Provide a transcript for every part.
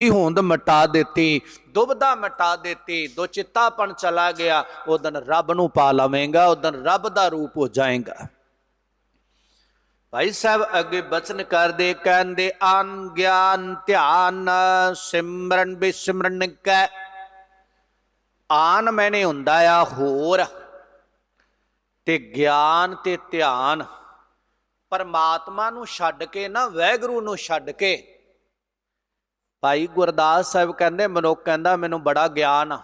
होंद मिटा देती, दुविधा मिटा देती, दुचित्तापन चला गया, उस दिन रब नूं पा लवेंगा, उस दिन रब दा रूप हो जाएगा। भाई साहब अगे बचन करदे कहंदे आन ज्ञान ध्यान सिमरन बिसिमरन कै। आन मैंने हुंदा आ होर ते ज्ञान ते ध्यान परमात्मा नूं छड्ड के ना वैगुरू नूं छड्ड के। भाई गुरदास साहब कहंदे मनुख कहंदा मैनूं बड़ा ज्ञान आ,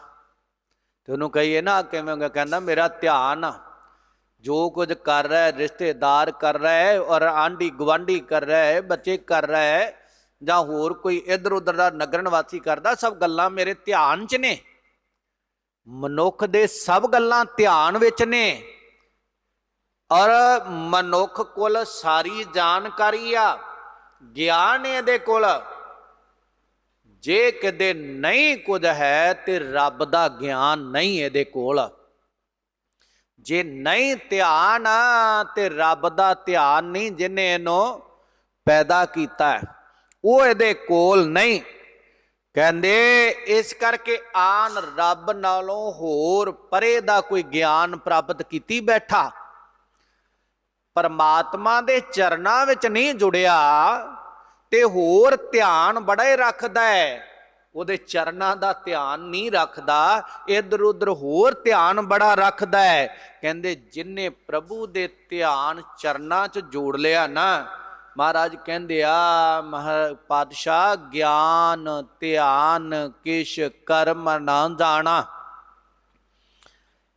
ते उहनूं कहीए ना किवें कहंदा मेरा ध्यान आ। जो कुछ कर रहा है रिश्तेदार कर रहा है और आंढी गुआढ़ी कर रहा है, बच्चे कर रहा है, जां होर कोई इधर उधर दा नगर निवासी करदा, सब गल्लां मेरे ध्यान च ने। मनुख दे सब गल्लां ध्यान विच ने और मनुख कोल सारी जानकारी आ, ज्ञान है इहदे कोल। जे किते नहीं कुछ है ते रब दा ज्ञान नहीं इहदे कोल। जे नहीं ध्यान ते रब दा ध्यान नहीं, जिन्हें इहनूं पैदा कीता है वो इहदे कोल नहीं। कहंदे इस करके आन रब नालों होर परे दा कोई ज्ञान प्राप्त कीती बैठा, परमात्मा दे चरनां विच नहीं जुड़िया ते होर ध्यान बड़ा ही रखदा है, ਉਹਦੇ ਚਰਨਾਂ ਦਾ ਧਿਆਨ नहीं रखदा, इधर उधर होर ध्यान बड़ा रखदा है। कहंदे जिन्ने प्रभु दे ध्यान चरनां च जोड़ लिया ना, महाराज कहंदे आ पातशाह ज्ञान ध्यान किश कर्म ना जाना,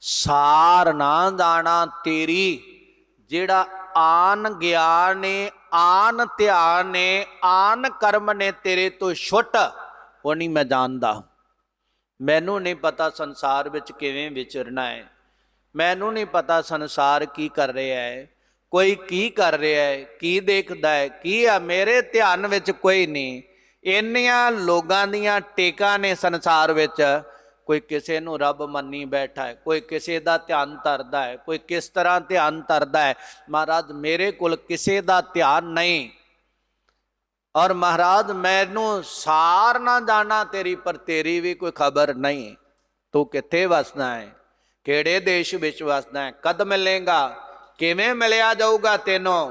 सार ना जाना तेरी। जेड़ा आन ज्ञान ने आन ध्यान ने आन कर्म ने तेरे तो छुट वो नहीं मैं जानदा। मैनू नहीं पता संसार विच किवें विचरना है, मैनू नहीं पता संसार की कर रहा है, कोई की कर रहा है, की देखदा है, की आ मेरे ध्यान विच कोई नहीं। इन्नियां लोगां दियां टेकां ने संसार विच, कोई किसी नूं रब मन्नी बैठा है, कोई किसी दा ध्यान धरदा है, कोई किस तरह ध्यान धरदा है। महाराज मेरे कोल किसी दा ध्यान नहीं, और महाराज मैनू सार ना जाना तेरी, पर तेरी भी कोई खबर नहीं। तू कित्थे वसदा है, किहड़े देश विच वसदा है, कद मिलेगा, किवें मिलिया जाऊगा तेनों,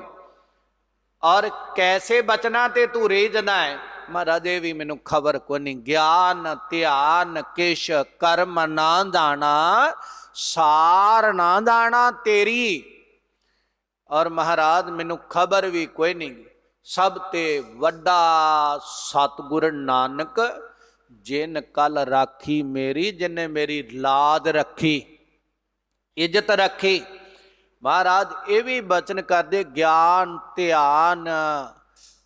और कैसे बचना ते तू रीझदा है। महाराज ये भी मैनू खबर को नहीं। ज्ञान ध्यान किश कर्म ना जाना, सार ना जाना तेरी, और महाराज मैनू खबर भी कोई नहीं। सब ते वड्डा सतगुर नानक, जिन कल राखी मेरी, जिन्हें मेरी लाज रखी, इज्जत रखी। महाराज ये भी बचन करदे ज्ञान ध्यान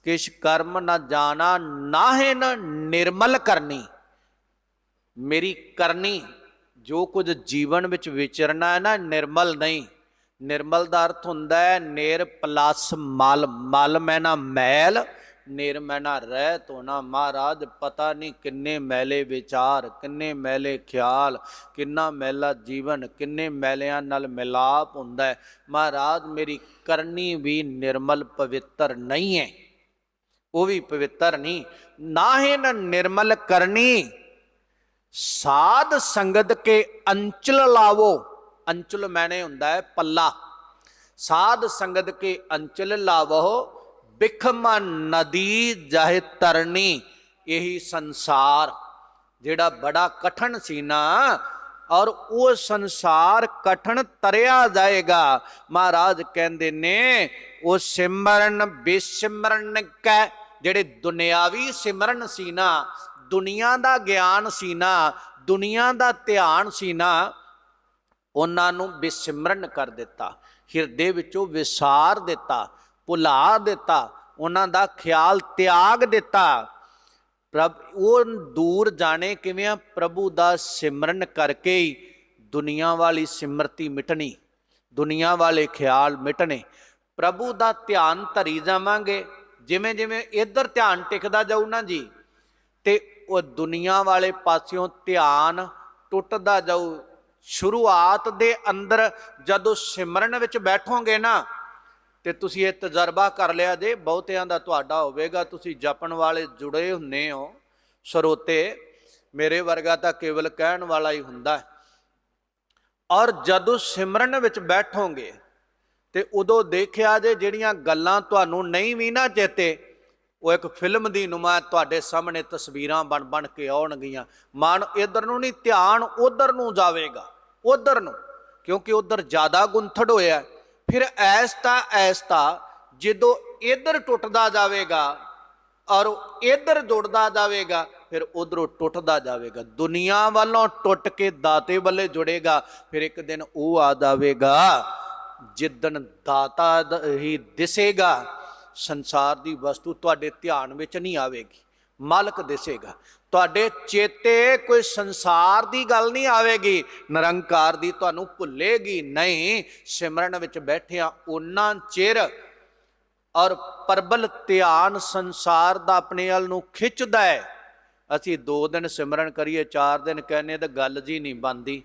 किश कर्म न जाना, नाहे न निर्मल करनी। मेरी करनी जो कुछ जीवन विच विचरना है ना, निर्मल नहीं। निर्मल का अर्थ हुंदा है निर प्लस मल, मल मैना मैल, निर मैना रहत होना। महाराज पता नहीं किन्ने मैले विचार, किन्ने मैले ख्याल, किन्ना मैला जीवन, किन्ने मैलियां नाल मिलाप हुंदा है। महाराज मेरी करनी भी निर्मल पवित्र नहीं है, वो भी पवित्र नहीं। ना ही न निर्मल करनी, साध संगत के अंचल लावो। अंचल मैंने हुंदा है पल्ला। साध संगत के अंचल लावो, बिखमा नदी जाहे तरनी। यही संसार जेड़ा बड़ा कठिन सी ना, और वो संसार कठिन तरिया जाएगा। महाराज कहंदे ने वो सिमरन बेसिमरन कै, जेड़े दुनियावी सिमरन सी ना, दुनिया दा ज्ञान सी ना, दुनिया दा ध्यान सी ना, उन्हां नूं बेसिमरन कर दिता, हिरदे विचों विसार दिता, भुला दिता, उन्हां दा ख्याल त्याग दिता। प्रभ वो दूर जाने किवें, प्रभु दा सिमरन करके ही दुनिया वाली सिमरती मिटनी, दुनिया वाले ख्याल मिटने। प्रभु दा ध्यान धरी जावांगे, जिवें जिवें इधर ध्यान टिकदा जाऊ ना जी, ते वो दुनिया वाले पासियों ध्यान टुटदा जाऊ। शुरुआत दे अंदर जदों सिमरन विच बैठोगे ना, ते तुसीं ये तजर्बा कर लिया जे, बहुतियां दा तुहाडा होवेगा, तुसीं जपण वाले जुड़े हुंदे हो, ਸਰੋਤੇ ਮੇਰੇ ਵਰਗਾ ਤਾਂ ਕੇਵਲ ਕਹਿਣ ਵਾਲਾ ਹੀ ਹੁੰਦਾ ਹੈ। ਔਰ ਜਦੋਂ ਸਿਮਰਨ ਵਿੱਚ ਬੈਠੋਗੇ ਤੇ ਉਦੋਂ ਦੇਖਿਆ ਜੇ ਜਿਹੜੀਆਂ ਗੱਲਾਂ ਤੁਹਾਨੂੰ ਨਹੀਂ ਵੀ ਨਾ ਚੇਤੇ, ਉਹ ਇੱਕ ਫਿਲਮ ਦੀ ਨੁਮਾ ਤੁਹਾਡੇ ਸਾਹਮਣੇ ਤਸਵੀਰਾਂ ਬਣ ਬਣ ਕੇ ਆਉਣਗੀਆਂ। ਮਨ ਇੱਧਰ ਨੂੰ ਨਹੀਂ, ਧਿਆਨ ਉਧਰ ਨੂੰ ਜਾਵੇਗਾ, ਉਧਰ ਨੂੰ, ਕਿਉਂਕਿ ਉਧਰ ਜ਼ਿਆਦਾ ਗੁੰਥੜ ਹੋਇਆ। ਫਿਰ ਐਸਤਾ ਜਦੋਂ ਇੱਧਰ ਟੁੱਟਦਾ ਜਾਵੇਗਾ ਔਰ ਇੱਧਰ ਜੁੜਦਾ ਜਾਵੇਗਾ, ਫਿਰ ਉਧਰੋਂ ਟੁੱਟਦਾ ਜਾਵੇਗਾ। ਦੁਨੀਆ ਵੱਲੋਂ ਟੁੱਟ ਕੇ ਦਾਤੇ ਵੱਲੇ ਜੁੜੇਗਾ। ਫਿਰ ਇੱਕ ਦਿਨ ਉਹ ਆ ਜਾਵੇਗਾ ਜਿੱਦਣ ਦਾਤਾ ਹੀ ਦਿਸੇਗਾ, ਸੰਸਾਰ ਦੀ ਵਸਤੂ ਤੁਹਾਡੇ ਧਿਆਨ ਵਿੱਚ ਨਹੀਂ ਆਵੇਗੀ, ਮਾਲਕ ਦਿਸੇਗਾ। ਤੁਹਾਡੇ ਚੇਤੇ ਕੋਈ ਸੰਸਾਰ ਦੀ ਗੱਲ ਨਹੀਂ ਆਵੇਗੀ, ਨਿਰੰਕਾਰ ਦੀ ਤੁਹਾਨੂੰ ਭੁੱਲੇਗੀ ਨਹੀਂ। ਸਿਮਰਨ ਵਿੱਚ ਬੈਠਿਆ ਉਹਨਾਂ ਚਿਰ ਔਰ ਪ੍ਰਬਲ ਧਿਆਨ ਸੰਸਾਰ ਦਾ ਆਪਣੇ ਵੱਲ ਨੂੰ ਖਿੱਚਦਾ ਹੈ। ਅਸੀਂ 2 ਦਿਨ ਸਿਮਰਨ ਕਰੀਏ, 4 ਦਿਨ ਕਹਿੰਦੇ ਤਾਂ ਗੱਲ ਜੀ ਨਹੀਂ ਬਣਦੀ।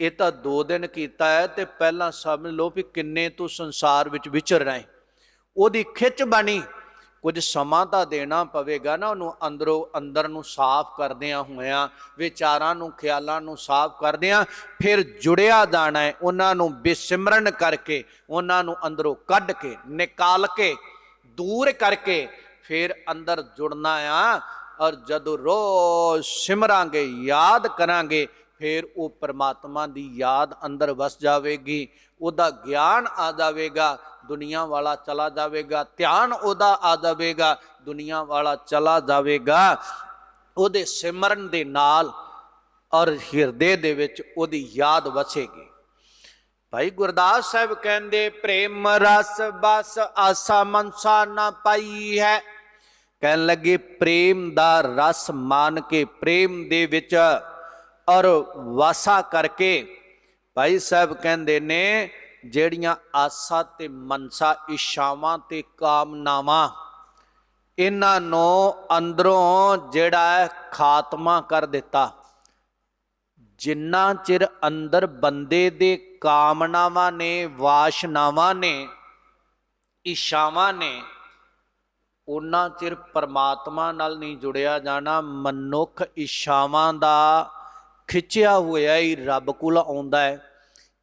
ਇਹ ਤਾਂ 2 ਦਿਨ ਕੀਤਾ ਹੈ ਤੇ ਪਹਿਲਾਂ ਸਮਝ ਲਓ ਵੀ ਕਿੰਨੇ ਤੂੰ ਸੰਸਾਰ ਵਿੱਚ ਵਿਚਰ ਰਹੇ। ਉਹਦੀ ਖਿੱਚ ਬਣੀ, ਕੁਝ ਸਮਾਂ ਤਾਂ ਦੇਣਾ ਪਵੇਗਾ ਨਾ ਉਹਨੂੰ। ਅੰਦਰੋਂ ਅੰਦਰ ਨੂੰ ਸਾਫ਼ ਕਰਦਿਆਂ ਹੋਇਆਂ, ਵਿਚਾਰਾਂ ਨੂੰ ਖਿਆਲਾਂ ਨੂੰ ਸਾਫ਼ ਕਰਦਿਆਂ ਫਿਰ ਜੁੜਿਆ ਜਾਣਾ ਹੈ। ਉਹਨਾਂ ਨੂੰ ਬੇਸਿਮਰਨ ਕਰਕੇ, ਉਹਨਾਂ ਨੂੰ ਅੰਦਰੋਂ ਕੱਢ ਕੇ, ਨਿਕਾਲ ਕੇ, ਦੂਰ ਕਰਕੇ ਫਿਰ ਅੰਦਰ ਜੁੜਨਾ ਆ। ਔਰ ਜਦੋਂ ਰੋਜ਼ ਸਿਮਰਾਂਗੇ, ਯਾਦ ਕਰਾਂਗੇ, ਫਿਰ ਉਹ ਪਰਮਾਤਮਾ ਦੀ ਯਾਦ ਅੰਦਰ ਵਸ ਜਾਵੇਗੀ। ਉਹਦਾ ਗਿਆਨ ਆ ਜਾਵੇਗਾ, ਦੁਨੀਆ ਵਾਲਾ ਚਲਾ ਜਾਵੇਗਾ। ਧਿਆਨ ਉਹਦਾ ਆ ਜਾਵੇਗਾ, ਦੁਨੀਆ ਵਾਲਾ ਚਲਾ ਜਾਵੇਗਾ। ਉਹਦੇ ਸਿਮਰਨ ਦੇ ਨਾਲ ਔਰ ਹਿਰਦੇ ਦੇ ਵਿੱਚ ਉਹਦੀ ਯਾਦ ਵਸੇਗੀ। ਭਾਈ ਗੁਰਦਾਸ ਸਾਹਿਬ ਕਹਿੰਦੇ, ਪ੍ਰੇਮ ਰਸ ਬਸ ਆਸਾ ਮਨਸਾ ਨਾ ਪਾਈ ਹੈ। ਕਹਿਣ ਲੱਗੇ ਪ੍ਰੇਮ ਦਾ ਰਸ ਮਾਨ ਕੇ, ਪ੍ਰੇਮ ਦੇ ਵਿੱਚ ਔਰ ਵਾਸਾ ਕਰਕੇ, ਭਾਈ ਸਾਹਿਬ ਕਹਿੰਦੇ ਨੇ ਜਿਹੜੀਆਂ ਆਸਾ ਤੇ ਮਨਸਾ, ਇੱਛਾਵਾਂ ਤੇ ਕਾਮਨਾਵਾਂ, ਇਹਨਾਂ ਨੂੰ ਅੰਦਰੋਂ ਜਿਹੜਾ ਖਾਤਮਾ ਕਰ ਦਿੱਤਾ। ਜਿੰਨਾ ਚਿਰ ਅੰਦਰ ਬੰਦੇ ਦੇ ਕਾਮਨਾਵਾਂ ਨੇ, ਵਾਸ਼ਨਾਵਾਂ ਨੇ, ਇੱਛਾਵਾਂ ਨੇ, ਉਹਨਾਂ ਚਿਰ ਪਰਮਾਤਮਾ ਨਾਲ ਨਹੀਂ ਜੁੜਿਆ ਜਾਣਾ। ਮਨੁੱਖ ਇੱਛਾਵਾਂ ਦਾ ਖਿੱਚਿਆ ਹੋਇਆ ਹੀ ਰੱਬ ਕੋਲ ਆਉਂਦਾ ਹੈ,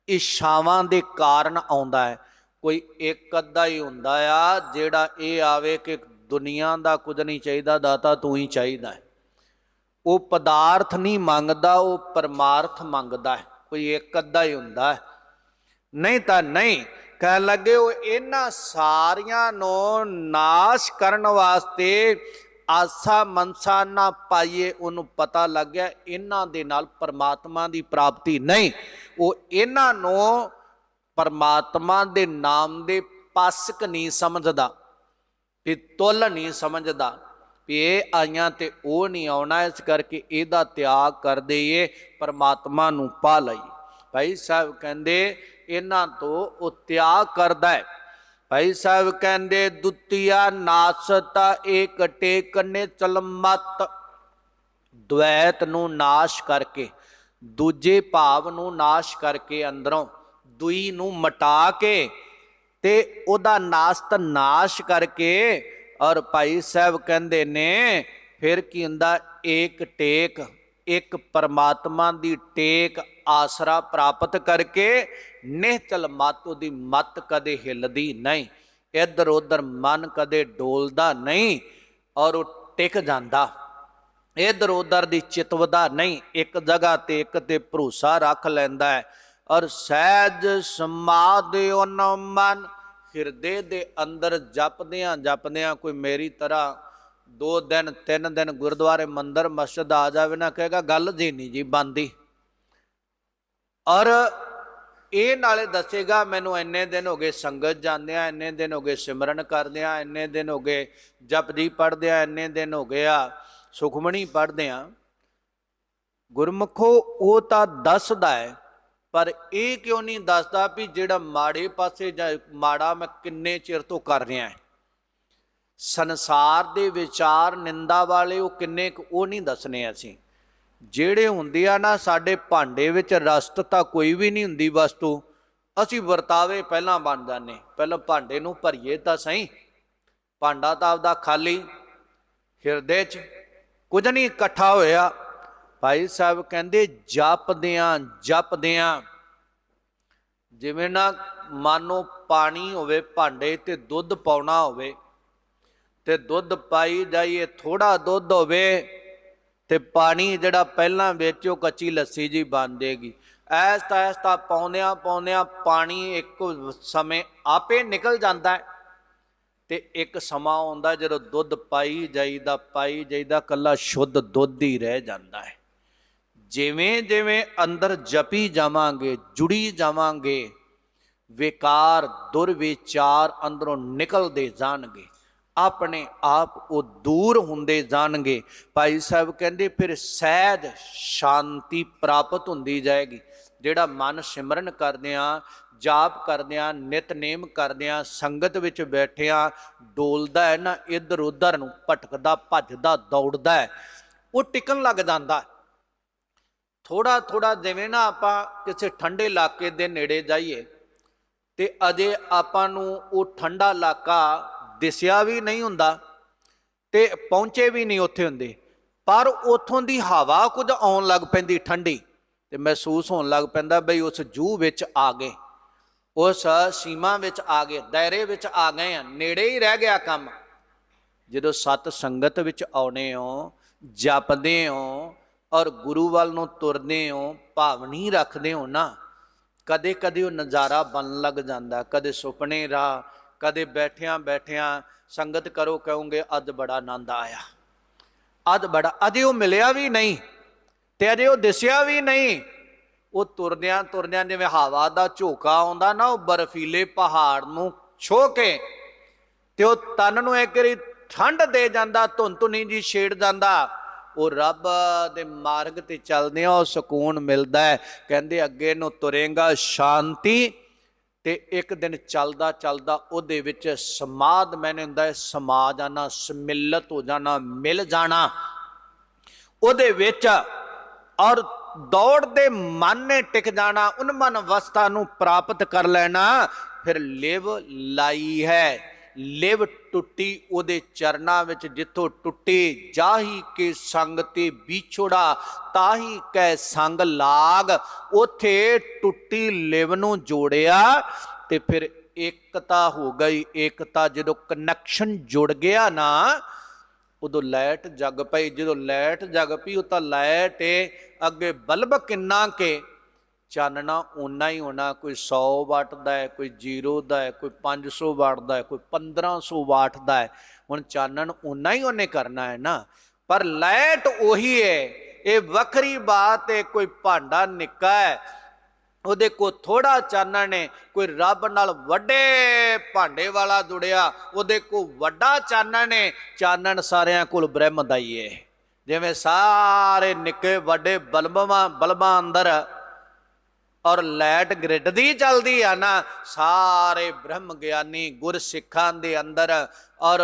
ਇੱਛਾਵਾਂ ਦੇ ਕਾਰਨ ਆਉਂਦਾ ਹੈ। ਕੋਈ ਇੱਕ ਅੱਧਾ ਹੀ ਹੁੰਦਾ ਆ ਜਿਹੜਾ ਇਹ ਆਵੇ ਕਿ ਦੁਨੀਆ ਦਾ ਕੁਝ ਨਹੀਂ ਚਾਹੀਦਾ, ਦਾਤਾ ਤੂੰ ਹੀ ਚਾਹੀਦਾ ਹੈ। ਉਹ ਪਦਾਰਥ ਨਹੀਂ ਮੰਗਦਾ, ਉਹ ਪਰਮਾਰਥ ਮੰਗਦਾ ਹੈ। ਕੋਈ ਇੱਕ ਅੱਧਾ ਹੀ ਹੁੰਦਾ ਹੈ, ਨਹੀਂ ਤਾਂ ਨਹੀਂ। ਕਹਿਣ ਲੱਗੇ ਉਹ ਇਹਨਾਂ ਸਾਰੀਆਂ ਨੂੰ ਨਾਸ਼ ਕਰਨ ਵਾਸਤੇ ਆਸਾ ਮਨਸਾ ਨਾ ਪਾਈਏ। ਉਹਨੂੰ ਪਤਾ ਲੱਗ ਗਿਆ ਇਹਨਾਂ ਦੇ ਨਾਲ ਪਰਮਾਤਮਾ ਦੀ ਪ੍ਰਾਪਤੀ ਨਹੀਂ। ਉਹ ਇਹਨਾਂ ਨੂੰ ਪਰਮਾਤਮਾ ਦੇ ਨਾਮ ਦੇ ਪਾਸਕ ਨਹੀਂ ਸਮਝਦਾ, ਵੀ ਤੁੱਲ ਨਹੀਂ ਸਮਝਦਾ, ਵੀ ਇਹ ਆਈਆਂ ਤੇ ਉਹ ਨਹੀਂ ਆਉਣਾ, ਇਸ ਕਰਕੇ ਇਹਦਾ ਤਿਆਗ ਕਰ ਦਈਏ, ਪਰਮਾਤਮਾ ਨੂੰ ਪਾ ਲਈਏ। ਭਾਈ ਸਾਹਿਬ ਕਹਿੰਦੇ ਇਹਨਾਂ ਤੋਂ ਉਹ ਤਿਆਗ ਕਰਦਾ ਹੈ। ਭਾਈ ਸਾਹਿਬ ਕਹਿੰਦੇ ਦੁਤੀਆ ਨਾਸਤਾ ਏਕ ਟੇਕ ਨੇ ਚਲਮਤ। ਦ્વੈਤ ਨੂੰ ਨਾਸ਼ ਕਰਕੇ, ਦੂਜੇ ਭਾਵ ਨੂੰ ਨਾਸ਼ ਕਰਕੇ, ਅੰਦਰੋਂ ਦੂਈ ਨੂੰ ਮਟਾ ਕੇ ਤੇ ਉਹਦਾ ਨਾਸਤ ਨਾਸ਼ ਕਰਕੇ, ਔਰ ਭਾਈ ਸਾਹਿਬ ਕਹਿੰਦੇ ਨੇ ਫਿਰ ਕੀ ਹੁੰਦਾ, ਏਕ ਟੇਕ, ਇੱਕ ਪਰਮਾਤਮਾ ਦੀ ਟੇਕ ਆਸਰਾ ਪ੍ਰਾਪਤ ਕਰਕੇ ਨਿਹਚਲ ਮਤ, ਉਹਦੀ ਮਤ ਕਦੇ ਹਿੱਲਦੀ ਨਹੀਂ, ਇੱਧਰ ਉੱਧਰ ਮਨ ਕਦੇ ਡੋਲਦਾ ਨਹੀਂ ਔਰ ਉਹ ਟਿਕ ਜਾਂਦਾ, ਇੱਧਰ ਉੱਧਰ ਦੀ ਚਿਤਵਦਾ ਨਹੀਂ, ਇੱਕ ਜਗ੍ਹਾ ਤੇ ਇੱਕ ਤੇ ਭਰੋਸਾ ਰੱਖ ਲੈਂਦਾ ਹੈ। ਔਰ ਸਹਿਜ ਸਮਾਧਿ ਉਨ ਮਨ, ਹਿਰਦੇ ਦੇ ਅੰਦਰ ਜਪਦਿਆਂ ਜਪਦਿਆਂ ਕੋਈ ਮੇਰੀ ਤਰ੍ਹਾਂ 2 ਦਿਨ 3 ਦਿਨ ਗੁਰਦੁਆਰੇ ਮੰਦਰ ਮਸਜਿਦ ਆ ਜਾਵੇ ਨਾ, ਕਹੇਗਾ ਗੱਲ ਜੀ ਨਹੀਂ ਜੀ ਬਣਦੀ। ਔਰ ਇਹ ਨਾਲੇ ਦੱਸੇਗਾ ਮੈਨੂੰ ਇੰਨੇ ਦਿਨ ਹੋ ਗਏ ਸੰਗਤ ਜਾਂਦਿਆਂ, ਇੰਨੇ ਦਿਨ ਹੋ ਗਏ ਸਿਮਰਨ ਕਰਦਿਆਂ, ਇੰਨੇ ਦਿਨ ਹੋ ਗਏ ਜਪਜੀ ਪੜ੍ਹਦਿਆਂ, ਇੰਨੇ ਦਿਨ ਹੋ ਗਏ ਆ ਸੁਖਮਣੀ ਪੜ੍ਹਦਿਆਂ। ਗੁਰਮੁਖੋ ਉਹ ਤਾਂ ਦੱਸਦਾ ਹੈ, ਪਰ ਇਹ ਕਿਉਂ ਨਹੀਂ ਦੱਸਦਾ ਵੀ ਜਿਹੜਾ ਮਾੜੇ ਪਾਸੇ ਜਾਂ ਮਾੜਾ ਮੈਂ ਕਿੰਨੇ ਚਿਰ ਤੋਂ ਕਰ ਰਿਹਾ ਹੈ। ਸੰਸਾਰ ਦੇ ਵਿਚਾਰ ਨਿੰਦਾ ਵਾਲੇ ਉਹ ਕਿੰਨੇ ਕੁ, ਉਹ ਨਹੀਂ ਦੱਸਣੇ ਅਸੀਂ। ਜਿਹੜੇ ਹੁੰਦੇ ਆ ਨਾ ਸਾਡੇ ਭਾਂਡੇ ਵਿੱਚ ਰਸਤ ਤਾਂ ਕੋਈ ਵੀ ਨਹੀਂ ਹੁੰਦੀ ਵਸਤੂ, ਅਸੀਂ ਵਰਤਾਵੇ ਪਹਿਲਾਂ ਬਣ ਜਾਂਦੇ। ਪਹਿਲਾਂ ਭਾਂਡੇ ਨੂੰ ਭਰੀਏ ਤਾਂ ਸਹੀ, ਭਾਂਡਾ ਤਾਂ ਆਪਦਾ ਖਾਲੀ, ਹਿਰਦੇ 'ਚ ਕੁਝ ਨਹੀਂ ਇਕੱਠਾ ਹੋਇਆ। ਭਾਈ ਸਾਹਿਬ ਕਹਿੰਦੇ ਜਪਦਿਆਂ ਜਿਵੇਂ ਨਾ ਮਾਨੋ ਪਾਣੀ ਹੋਵੇ ਭਾਂਡੇ ਤੇ ਦੁੱਧ ਪਾਉਣਾ ਹੋਵੇ ਤੇ ਦੁੱਧ ਪਾਈ ਜਾਈਏ, ਥੋੜਾ ਦੁੱਧ ਹੋਵੇ ਤੇ ਪਾਣੀ ਜਿਹੜਾ ਪਹਿਲਾਂ ਵਿੱਚ ਉਹ ਕੱਚੀ ਲੱਸੀ ਜੀ ਬਣ ਜਾਏਗੀ। ਐਸਤਾ ਪਾਉਂਦਿਆਂ ਪਾਣੀ ਇੱਕ ਸਮੇਂ ਆਪੇ ਨਿਕਲ ਜਾਂਦਾ ਹੈ ਤੇ ਇੱਕ ਸਮਾਂ ਆਉਂਦਾ ਜਦੋਂ ਦੁੱਧ ਪਾਈ ਜਾਈਦਾ ਕੱਲਾ ਸ਼ੁੱਧ ਦੁੱਧ ਹੀ ਰਹਿ ਜਾਂਦਾ ਹੈ। ਜਿਵੇਂ ਅੰਦਰ ਜਪੀ ਜਾਵਾਂਗੇ, ਜੁੜੀ ਜਾਵਾਂਗੇ, ਵਿਕਾਰ ਦੁਰਵਿਚਾਰ ਅੰਦਰੋਂ ਨਿਕਲਦੇ ਜਾਣਗੇ, ਆਪਣੇ ਆਪ ਉਹ ਦੂਰ ਹੁੰਦੇ ਜਾਣਗੇ। ਭਾਈ ਸਾਹਿਬ ਕਹਿੰਦੇ ਫਿਰ ਸਹਿਜ ਸ਼ਾਂਤੀ ਪ੍ਰਾਪਤ ਹੁੰਦੀ ਜਾਏਗੀ। ਜਿਹੜਾ ਮਨ ਸਿਮਰਨ ਕਰਦਿਆਂ, ਜਾਪ ਕਰਦਿਆਂ, ਨਿਤਨੇਮ ਕਰਦਿਆਂ, ਸੰਗਤ ਵਿੱਚ ਬੈਠਿਆਂ ਡੋਲਦਾ ਹੈ ਨਾ, ਇੱਧਰ ਉੱਧਰ ਨੂੰ ਭਟਕਦਾ ਭੱਜਦਾ ਦੌੜਦਾ ਹੈ, ਉਹ ਟਿਕਣ ਲੱਗ ਜਾਂਦਾ। ਥੋੜਾ ਜਿਵੇਂ ਨਾ ਆਪਾਂ ਕਿਸੇ ਠੰਡੇ ਇਲਾਕੇ ਦੇ ਨੇੜੇ ਜਾਈਏ ਤੇ ਅਜੇ ਆਪਾਂ ਨੂੰ ਉਹ ਠੰਡਾ ਇਲਾਕਾ ਦਿਸਿਆ ਵੀ ਨਹੀਂ ਹੁੰਦਾ ਤੇ ਪਹੁੰਚੇ ਵੀ ਨਹੀਂ ਉੱਥੇ ਹੁੰਦੇ, ਪਰ ਉੱਥੋਂ ਦੀ ਹਵਾ ਕੁਝ ਆਉਣ ਲੱਗ ਪੈਂਦੀ ਠੰਡੀ ਤੇ ਮਹਿਸੂਸ ਹੋਣ ਲੱਗ ਪੈਂਦਾ ਬਈ ਉਸ ਜੂਹ ਵਿੱਚ ਆ ਗਏ, ਉਸ ਸੀਮਾ ਵਿੱਚ ਆ ਗਏ, ਦਾਇਰੇ ਵਿੱਚ ਆ ਗਏ ਆ, ਨੇੜੇ ਹੀ ਰਹਿ ਗਿਆ ਕੰਮ। ਜਦੋਂ ਸਤ ਸੰਗਤ ਵਿੱਚ ਆਉਣੇ ਹੋ, ਜਪਦੇ ਹੋ ਔਰ ਗੁਰੂ ਵੱਲ ਨੂੰ ਤੁਰਦੇ ਹੋ, ਭਾਵਨੀ ਰੱਖਦੇ ਹੋ ਨਾ, ਕਦੇ ਉਹ ਨਜ਼ਾਰਾ ਬਣਨ ਲੱਗ ਜਾਂਦਾ। ਕਦੇ ਸੁਪਨੇ ਰਾਹ, ਕਦੇ ਬੈਠਿਆਂ ਸੰਗਤ ਕਰੋ, ਕਹੋਗੇ ਅੱਜ ਬੜਾ ਆਨੰਦ ਆਇਆ, ਅਜੇ ਉਹ ਮਿਲਿਆ ਵੀ ਨਹੀਂ ਤੇ ਅਜੇ ਉਹ ਦਿਸਿਆ ਵੀ ਨਹੀਂ। ਉਹ ਤੁਰਦਿਆਂ ਜਿਵੇਂ ਹਵਾ ਦਾ ਝੋਕਾ ਆਉਂਦਾ ਨਾ, ਉਹ ਬਰਫੀਲੇ ਪਹਾੜ ਨੂੰ ਛੋਹ ਕੇ ਤੇ ਉਹ ਤਨ ਨੂੰ ਇੱਕ ਵਾਰੀ ਠੰਡ ਦੇ ਜਾਂਦਾ, ਧੁੰਨੀ ਜੀ ਛੇੜ ਜਾਂਦਾ। ਉਹ ਰੱਬ ਦੇ ਮਾਰਗ ਤੇ ਚੱਲਦੇ ਆ, ਉਹ ਸਕੂਨ ਮਿਲਦਾ ਹੈ। ਕਹਿੰਦੇ ਅੱਗੇ ਨੂੰ ਤੁਰੇਗਾ ਸ਼ਾਂਤੀ ਤੇ ਇੱਕ ਦਿਨ ਚੱਲਦਾ ਉਹਦੇ ਵਿੱਚ ਸਮਾਦ ਮੈਨੇ ਹੁੰਦਾ ਹੈ, ਸਮਾ ਜਾਣਾ, ਸਮਿਲਤ ਹੋ ਜਾਣਾ, ਮਿਲ ਜਾਣਾ ਉਹਦੇ ਵਿੱਚ, ਔਰ ਦੌੜਦੇ ਮਨ ਨੇ ਟਿਕ ਜਾਣਾ, ਉਨ ਮਨ ਅਵਸਥਾ ਨੂੰ ਪ੍ਰਾਪਤ ਕਰ ਲੈਣਾ। ਫਿਰ ਲਿਵ ਲਾਈ ਹੈ, ਲਿਵ ਟੁੱਟੀ ਉਹਦੇ ਚਰਨਾਂ ਵਿੱਚ, ਜਿੱਥੋਂ ਟੁੱਟੀ ਜਾਹੀ ਕੇ ਸੰਗ ਤੇ ਵਿਛੋੜਾ, ਤਾਹੀ ਕੈ ਸੰਗ ਲਾਗ। ਉੱਥੇ ਟੁੱਟੀ ਲਿਵ ਨੂੰ ਜੋੜਿਆ ਤੇ ਫਿਰ ਏਕਤਾ ਹੋ ਗਈ। ਏਕਤਾ ਜਦੋਂ ਕਨੈਕਸ਼ਨ ਜੁੜ ਗਿਆ ਨਾ, ਉਦੋਂ ਲਾਈਟ ਜਗ ਪਈ। ਜਦੋਂ ਲਾਈਟ ਜਗ ਪਈ, ਉਹ ਤਾਂ ਲਾਈਟ ਅੱਗੇ ਬਲਬ ਕਿੰਨਾ ਕੇ ਚਾਨਣਾ ਓਨਾ ਹੀ ਹੋਣਾ। ਕੋਈ 100 ਵਾਟ ਦਾ ਹੈ, ਕੋਈ 0 ਦਾ ਹੈ, ਕੋਈ 500 ਵਾਟ ਦਾ ਹੈ, ਕੋਈ 1500 ਵਾਟ ਦਾ ਹੈ। ਹੁਣ ਚਾਨਣ ਓਨਾ ਹੀ ਉਹਨੇ ਕਰਨਾ ਹੈ ਨਾ, ਪਰ ਲਾਈਟ ਉਹੀ ਹੈ। ਇਹ ਵੱਖਰੀ ਬਾਤ ਹੈ, ਕੋਈ ਭਾਂਡਾ ਨਿੱਕਾ ਹੈ, ਉਹਦੇ ਕੋਲ ਥੋੜਾ ਚਾਨਣ ਹੈ, ਕੋਈ ਰੱਬ ਨਾਲ ਵੱਡੇ ਭਾਂਡੇ ਵਾਲਾ ਜੁੜਿਆ, ਉਹਦੇ ਕੋਲ ਵੱਡਾ ਚਾਨਣ ਹੈ। ਚਾਨਣ ਸਾਰਿਆਂ ਕੋਲ ਬ੍ਰਹਮ ਦਾ ਹੀ ਹੈ। ਜਿਵੇਂ ਸਾਰੇ ਨਿੱਕੇ ਵੱਡੇ ਬਲਬਾਂ ਅੰਦਰ ਔਰ ਲਾਈਟ ਗ੍ਰਿਡ ਦੀ ਚੱਲਦੀ ਆ ਨਾ, ਸਾਰੇ ਬ੍ਰਹਮ ਗਿਆਨੀ ਗੁਰ ਸਿੱਖਾਂ ਦੇ ਅੰਦਰ ਔਰ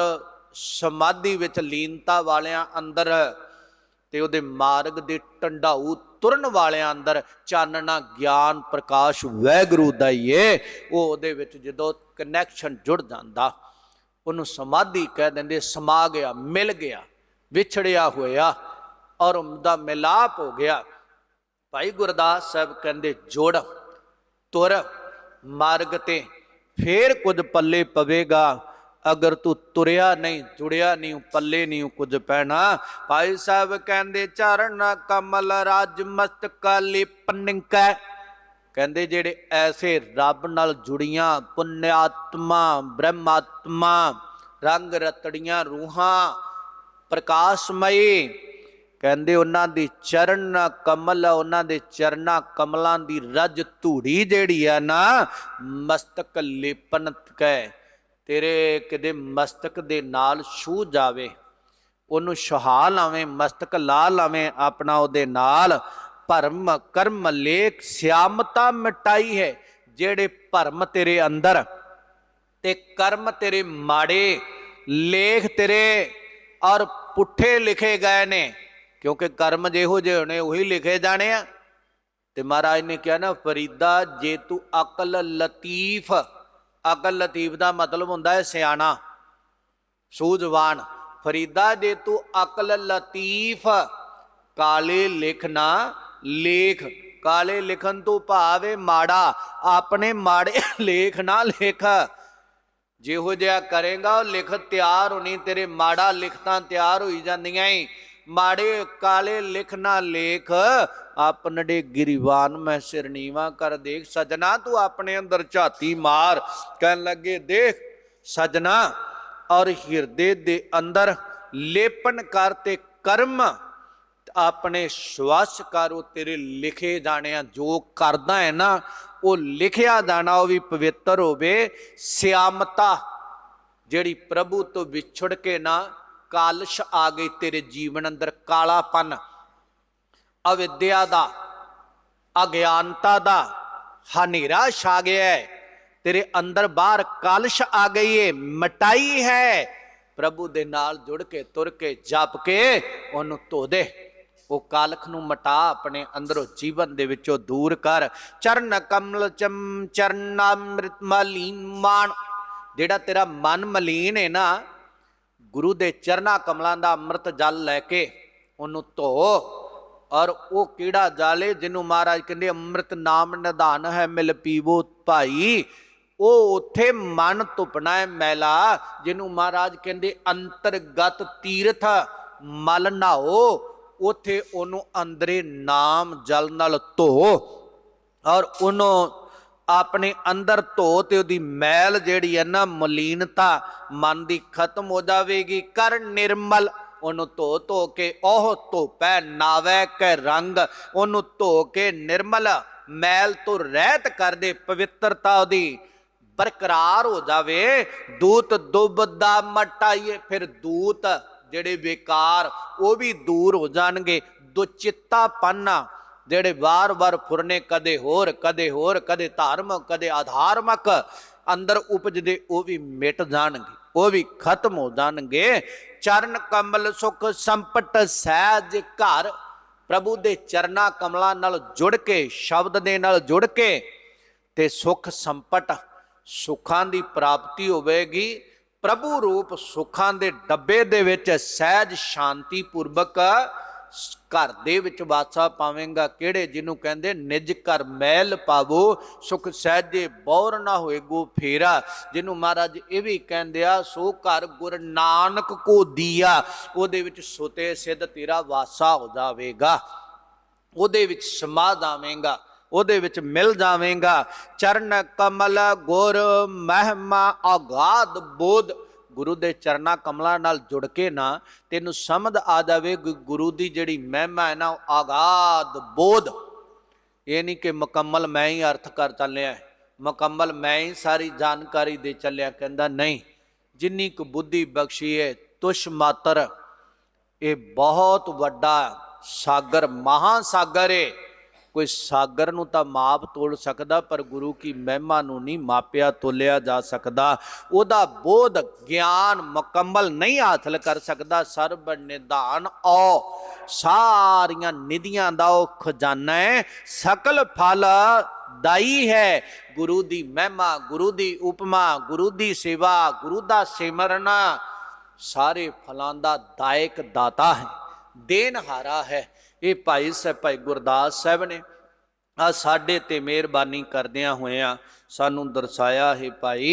ਸਮਾਧੀ ਵਿੱਚ ਲੀਨਤਾ ਵਾਲਿਆਂ ਅੰਦਰ ਤੇ ਉਹਦੇ ਮਾਰਗ ਦੇ ਢੰਡਾਊ ਤੁਰਨ ਵਾਲਿਆਂ ਅੰਦਰ ਚਾਨਣਾ ਗਿਆਨ ਪ੍ਰਕਾਸ਼ ਵਾਹਿਗੁਰੂ ਦਾ ਹੀ ਏ। ਉਹ ਉਹਦੇ ਵਿੱਚ ਜਦੋਂ ਕਨੈਕਸ਼ਨ ਜੁੜ ਜਾਂਦਾ, ਉਹਨੂੰ ਸਮਾਧੀ ਕਹਿ ਦਿੰਦੇ। ਸਮਾ ਗਿਆ, ਮਿਲ ਗਿਆ, ਵਿਛੜਿਆ ਹੋਇਆ ਔਰ ਉਹਦਾ ਮਿਲਾਪ ਹੋ ਗਿਆ। ਭਾਈ ਗੁਰਦਾਸ ਸਾਹਿਬ ਕਹਿੰਦੇ ਜੁੜ ਤੁਰ ਮਾਰਗ ਤੇ, ਫੇਰ ਕੁਝ ਪੱਲੇ ਪਵੇਗਾ। ਅਗਰ ਤੂੰ ਤੁਰਿਆ ਨਹੀਂ, ਜੁੜਿਆ ਨਹੀਂ, ਪੱਲੇ ਨਹੀਂ ਕੁਝ ਪੈਣਾ। ਭਾਈ ਸਾਹਿਬ ਕਹਿੰਦੇ ਚਰਨ ਕਮਲ ਰਾਜ ਮਸਤਕਾ ਲਿਪਨਿਕੈ। ਕਹਿੰਦੇ ਜਿਹੜੇ ਐਸੇ ਰੱਬ ਨਾਲ ਜੁੜੀਆਂ ਪੁਨਿਆਤਮਾ, ਬ੍ਰਹਮਾਤਮਾ, ਰੰਗ ਰਤੜੀਆਂ ਰੂਹਾਂ ਪ੍ਰਕਾਸ਼ਮਈ, ਕਹਿੰਦੇ ਉਹਨਾਂ ਦੀ ਚਰਨ ਕਮਲ, ਉਹਨਾਂ ਦੇ ਚਰਨਾਂ ਕਮਲਾਂ ਦੀ ਰਜ ਧੂੜੀ ਜਿਹੜੀ ਆ ਨਾ, ਮਸਤਕ ਲਿਪਨ ਕੈ, ਤੇਰੇ ਕਿਤੇ ਮਸਤਕ ਦੇ ਨਾਲ ਛੂ ਜਾਵੇ, ਉਹਨੂੰ ਛੁਹਾ ਲਾਵੇਂ, ਮਸਤਕ ਲਾ ਲਾਵੇਂ ਆਪਣਾ ਉਹਦੇ ਨਾਲ। ਭਰਮ ਕਰਮ ਲੇਖ ਸਿਆਮਤਾ ਮਿਟਾਈ ਹੈ। ਜਿਹੜੇ ਭਰਮ ਤੇਰੇ ਅੰਦਰ ਤੇ ਕਰਮ ਤੇਰੇ ਮਾੜੇ, ਲੇਖ ਤੇਰੇ ਔਰ ਪੁੱਠੇ ਲਿਖੇ ਗਏ ਨੇ, ਕਿਉਂਕਿ ਕਰਮ ਜਿਹੋ ਜਿਹੇ ਹੋਣੇ ਉਹੀ ਲਿਖੇ ਜਾਣੇ ਆ। ਤੇ ਮਹਾਰਾਜ ਨੇ ਕਿਹਾ ਨਾ, ਫਰੀਦਾ ਜੇ ਤੂੰ ਅਕਲ ਲਤੀਫ, ਅਕਲ ਲਤੀਫ ਦਾ ਮਤਲਬ ਹੁੰਦਾ ਹੈ ਸਿਆਣਾ, ਸੂਝਵਾਨ। फरीदा दे तू अकल लतीफ, काले लिख ना लेख। काले लिखन तो भावे माड़ा, अपने माड़े लेख ना लेख। जिहो जिहा करेगा लिख तैयार होनी, तेरे माड़ा लिखतां तैयार होई जांदियां ही। माड़े काले लिख ना लेख, अपने गिरीवान मैं सिर नीवा कर देख। सजना तू अपने अंदर झाती मार, कहन लगे देख सजना, और हिरदे दे अंदर लेपन कर ते कर्म अपने श्वास कर, वो तेरे लिखे जाने। जो करदा है ना वो लिखिया जाना, वो भी पवित्र होवे। श्यामता जिहड़ी प्रभु तो विछुड़ के ना कालश आ गई तेरे जीवन अंदर, कालापन अविद्या दा, अज्ञानता दा हनेरा छा गया है तेरे अंदर, बाहर कालश आ गई है, मिटाई है। प्रभु दे नाल जुड़ के तुर के जप के ओनू धो दे, वो कालख नू मटा, अपने अंदरों जीवन दे विचों दूर कर। चरण कमल चम चरणामृत मलीन मान, जेड़ा तेरा मन मलीन है ना, गुरु दे चरना कमलों का अमृत जल लैके ओनू धो। और वो कीड़ा जाले जिन्हों महाराज कहते अमृत नाम निधान है, मिल पीवो भाई। वो उथे मन धुपना है मैला, जिन्हों महाराज कहते अंतरगत तीर्थ मल नहाओ, उथे ओनू अंदरे नाम जल नाल धो। और उन्हों अपने अंदर धो ते उहदी मैल जिहड़ी है ना मलीनता मन दी खत्म हो जाएगी। कर निर्मल, ओनू धो धो के ओह धोपै नावै कै रंग, ओनू धो के निर्मल मैल तो रहत कर दे, पवित्रता उहदी बरकरार हो जावे। दूत दुबदा मटाइए, फिर दूत जेड़े बेकार वो भी दूर हो जाएंगे। दुचित्ता पन्ना जेड़े बार बार फुरने, कदे होर कदे धार्मिक कदे अधार्मिक अंदर उपजदे, वो भी मिट जाएंगे, वो भी खत्म हो जाएंगे। चरण कमल सुख संपट सहज घर, प्रभु दे चरना कमलों नाल जुड़ के, शब्द दे नाल जुड़ के ते सुख संपट सुखां दी प्राप्ति होवेगी। प्रभु रूप सुखां दे डब्बे दे विच सहज शांति पूर्वक घर दे विच वासा पावेंगा। किहड़े जिन्हों कहंदे निज घर मैल पावो, सुख सहजे बौर ना होए गो फेरा। जिन्हों महाराज ये भी कहंदे आ, सो घर गुर नानक को दिया, उहदे विच सुते सिद्ध तेरा वासा हो जावेगा, उहदे विच समा जावेंगा, उहदे विच मिल जावेंगा। चरण कमल गुर महिमा अगाध बोध, गुरु दे चरना कमलों नाल जुड़ के ना तेनू समझ आ जावे गुरु दी जिहड़ी महिमा है ना, अगाध बोध। ये नहीं कि मुकम्मल मैं ही अर्थ कर चलिया, मुकम्मल मैं ही सारी जानकारी दे चलिया, कहंदा नहीं, जिन्नी क बुद्धि बख्शी है तुष मात्र, ये बहुत वड्डा सागर महासागर है। कोई सागर नूं तां माप तोल सकदा, पर गुरु की महिमा नूं नहीं मापिया तोलिया जा सकदा। उहदा बोध ज्ञान मुकम्मल नहीं हासिल कर सकदा। सर्ब निधान औ सारियां निधियां दा ओ खजाना है, सकल फल दाई है। गुरु दी महिमा, गुरु दी उपमा, गुरु दी सेवा, गुरु दा सिमरन सारे फलां दा दायक दाता है, देनहारा है। ये भाई साहब भाई गुरदास साहब ने आ साडे ते मेहरबानी करदियां होया सानू दर्शाया है, भाई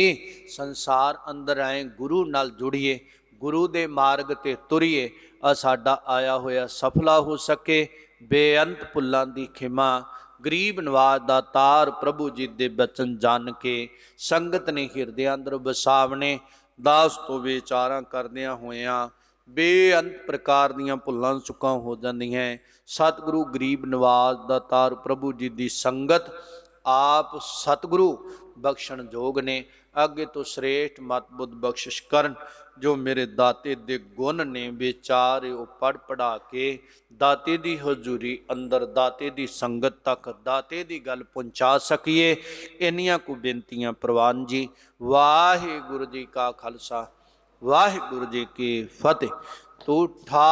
संसार अंदर आए गुरु नाल जुड़िए, गुरु दे मार्ग ते तुरीए, आ साडा आया होया सफला हो सके। बेअंत भुल्लां दी खिमा, गरीब नवाज दा तार प्रभु जी दे बचन जान के संगत ने हिरदे अंदर वसावने। दास तो विचारां करदियां होया बेअंत प्रकार दीयां भुल्लां चुकां हो जांदियां। सतगुरु गरीब नवाज दा तार प्रभु जी दी संगत आप सतगुरु बख्शण जोग ने। अगे तो श्रेष्ठ मत बुद्ध बख्शिश करन, जो मेरे दाते दे गुण ने विचार वो पढ़ पढ़ा के दाते दी हजूरी अंदर, दाते दी संगत तक दाते दी गल पहुँचा सकीए। इन्नियां को बेनतियां प्रवान जी। वाहिगुरु जी का खालसा, वाहिगुरु जी की फतेह। तू ठा